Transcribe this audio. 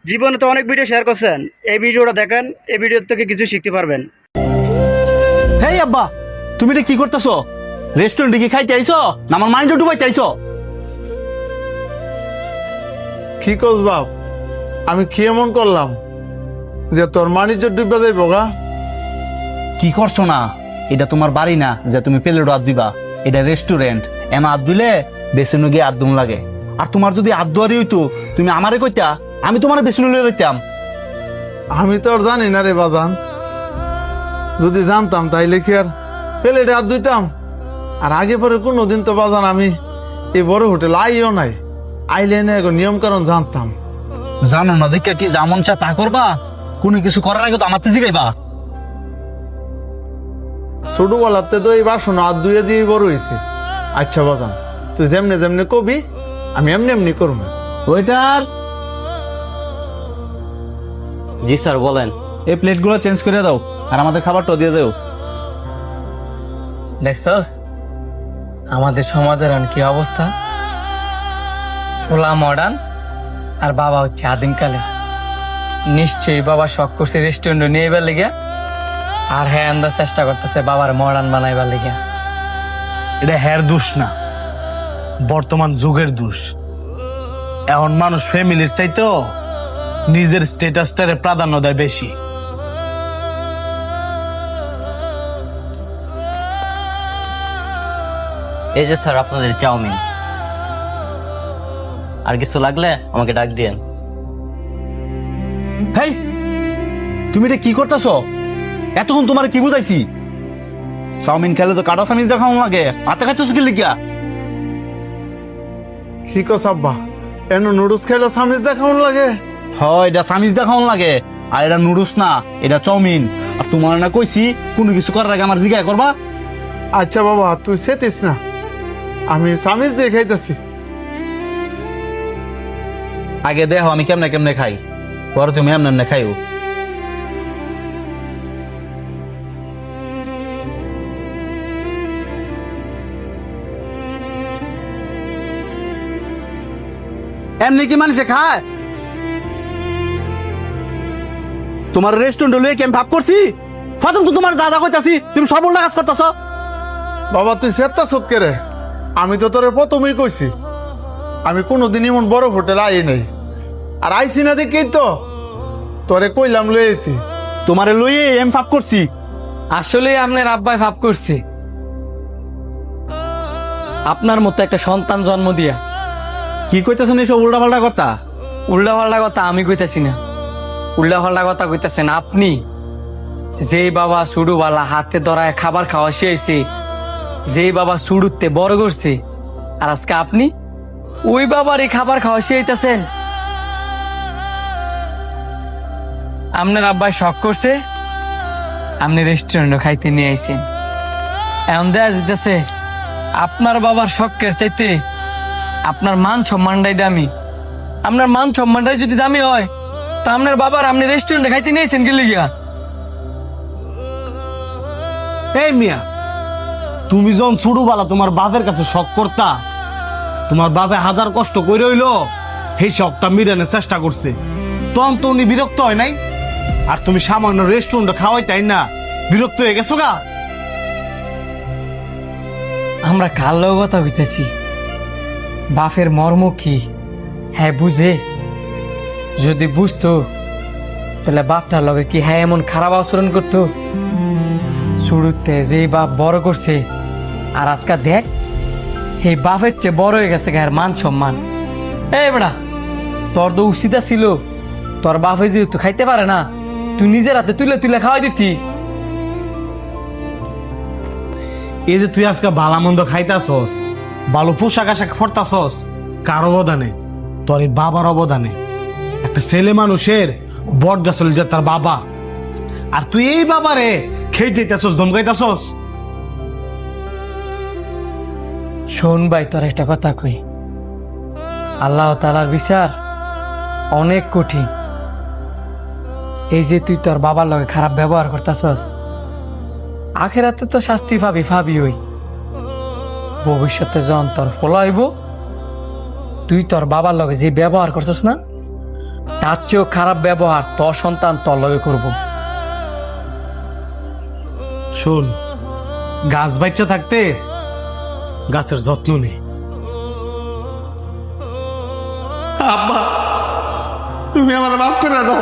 জীবনে তো অনেক ভিডিও শেয়ার করছেন, এই ভিডিওটা দেখেন, এই ভিডিও থেকে কিছু শিখতে পারবেন। হেই আব্বা, তুমি এটা কি করতেছো? রেস্টুরেন্টে কি খাইতে আইছো না আমার মাইন্ড ডুবাইতে আইছো? কি কস বাপ, আমি কি এমন করলাম যে তোর মানিজ্য ডুববা যাইব গা? কি করছো না? এটা তোমার বাড়ি না যে তুমি প্লেটে হাত দিবা। এটা রেস্টুরেন্ট, এন হাত দিলে বেসিনে গিয়ে আদুম লাগে। আর তোমার যদি আদুয়ারি হইতো তুমি আমারে কইতা, আমি তোমার বেসিনে লইয়া দিতাম। আমি তো আর জানি না রে বাজান, যদি জানতাম তাইলে কি আর প্লেটে হাত ধুইতাম? আর আগে পরে কোনোদিন তো বাজান আমি এই বড় হোটেল আইও নাই, আইলে না নিয়ম কারণ জানতাম। জানো না দেখে কি যেমন চা তা করবা? কোনো কিছু করার আগে তো আমার জিগাইবা। ছোটবেলাতে তো এই বাসন হাত ধুয়ে দিয়ে বড় হয়েছে। আচ্ছা বাজান, তুই যেমনে যেমনে কবি আমি এমনি এমনি করবো। ওইটার জি স্যার বলেন। এই প্লেটগুলো চেঞ্জ করে দাও আর আমাদের খাবারটা দিয়ে যাও। দেখছস আমাদের সমাজের আর কি অবস্থা? পোলা মডার্ন আর বাবা হচ্ছে আদিমকালে। নিশ্চয়ই বাবা শখ করছে রেস্টুরেন্ট নিয়ে এবার লেগে, আর হ্যাঁ আন্দাজ চেষ্টা করতেছে বাবার মডার্ন বানাইবার লেগে। এটা হ্যার দোষ না, বর্তমান যুগের দোষ। এখন মানুষ ফ্যামিলির চাইতেও নিজের স্ট্যাটাসটারে প্রাধান্য দেয় বেশি। এই যে স্যার আপনাদের চাউমিন, আর কিছু লাগলে আমাকে ডাক দিয়েন। হেই, তুমি এটা কি করতেছো? এতক্ষণ তোমার কি বুঝাইছি? চাউমিন খেলে তো কাটা চামিচ দেখাও লাগে, হাতে খাইতেছো কি লিখিয়া? কি কস আব্বা, এন নুডলস খাইলে সামিজ দেখান লাগে? হয়, এটা চামিচ দেখাও লাগে। আর এটা নুডলস না, এটা চাউমিন। আর তোমার না কইছি কোনো কিছু করার আগে আমার জিজ্ঞাসা করবা। আচ্ছা বাবা তুই সেতিস না, আমি সামিজ দিয়ে খাইতেছি। আগে দেখো আমি কেমনে কেমনে খাই, পরে তুমি এমন এমনে খাইও। এমনি কি মানুষে খায়? তোমার রেস্টুরেন্ট লইয়ে কি আমি ভাব করছি? ফাতুম তো তোমার যা যা কইতাছি তুমি সব উল্টা কাজ করতেছ। বাবা তুই সেত্তা সৎকে রে, আমি তো তোরে প্রথমেই কইছি আমি কোনোদিন এমন বড় হোটেল আই নাই। আর আইসি না দেখেই তো তোরে কইলাম লইতি। তোমারে লইয়ে এম ভাব করছি। আসলে আপনার আব্বাই ভাব করছে আপনার মতো একটা সন্তান জন্ম দিয়া। কি কইতেছ এইসব উল্টা পাল্টা কথা? উল্টা পাল্টা কথা আমি কইতাছি না, উল্টা পাল্টা কথা কইতাছেন আপনি। যেই বাবা সুডুবালা হাতে ধরায় খাবার খাওয়া শিয়েছে, যেই বাবা সুডুতে বড় করছে, আর আজকে আপনি ওই বাবার এই খাবার খাওয়া শিয়াইতেছেন। আপনার আব্বাই শখ করছে, আপনি রেস্টুরেন্টে খাইতে নিয়ে আইছেন। এখন দেয়া যেতেছে আপনার বাবার শখের চাইতে আপনার মান সম্মানটাই দামি। আপনার মান সম্মানটাই যদি দামি হয় তা আপনার বাবার আপনি রেস্টুরেন্টে খাইতে নিয়েছেন কি লিগা? এই মিয়া, তুমি যখন ছোটবেলা তোমার বাপের কাছে শখ করতা, তোমার বাপে হাজার কষ্ট করে হইলো সেই শখটা মিটানোর চেষ্টা করছে, তখন তো উনি বিরক্ত হয় নাই? আর তুমি সামান্য রেস্টুরেন্টে খাওয়াই তাই না বিরক্ত হয়ে গেছো গা? আমরা কালো কথা হইতেছি, বাপের মর্ম কি হ্যাঁ বুঝে? যদি বুঝতো তাহলে বাপটার লগে কি হ্যাঁ এমন খারাপ আচরণ করতো? শুরুতে যে বাপ বড় করছে, আর আজকে দেখ এই বাপের চেয়ে বড় হয়ে গেছে গায়ের মান সম্মান। এই বেড়া, তোর তো উচিতা ছিল তোর বাপে যেহেতু খাইতে পারে না তুই নিজের হাতে তুলে তুলে খাওয়াই দিতি। এই যে তুই আজকে ভালো মন্দ খাইতাছস, ভালো পোশাক আশাক পরতাছস, কার অবদানে? তোর এই বাবার অবদানে। একটা ছেলে মানুষের বট গাছ হল যে তার বাবা, আর তুই এই বাবারে খেয়ে যেতেছস, ধমকাইতাছস। শোন ভাই, তোর একটা কথা কই, আল্লাহ তাআলার বিচার অনেক কঠিন। এই যে তুই তোর বাবার লগে খারাপ ব্যবহার করতাছস, আখেরাতে তো শাস্তি পাবি ওই। ভবিষ্যতে যখন তোর ফলাইব, তুই তোর বাবার লগে যে ব্যবহার করছস না, তার চেয়েও খারাপ ব্যবহার তোর সন্তান তোর লগে করব। শোন, গাছ বাচ্চা থাকতে গাছের যত্ন নে। আব্বা তুমি আমার মাফ করে দাও।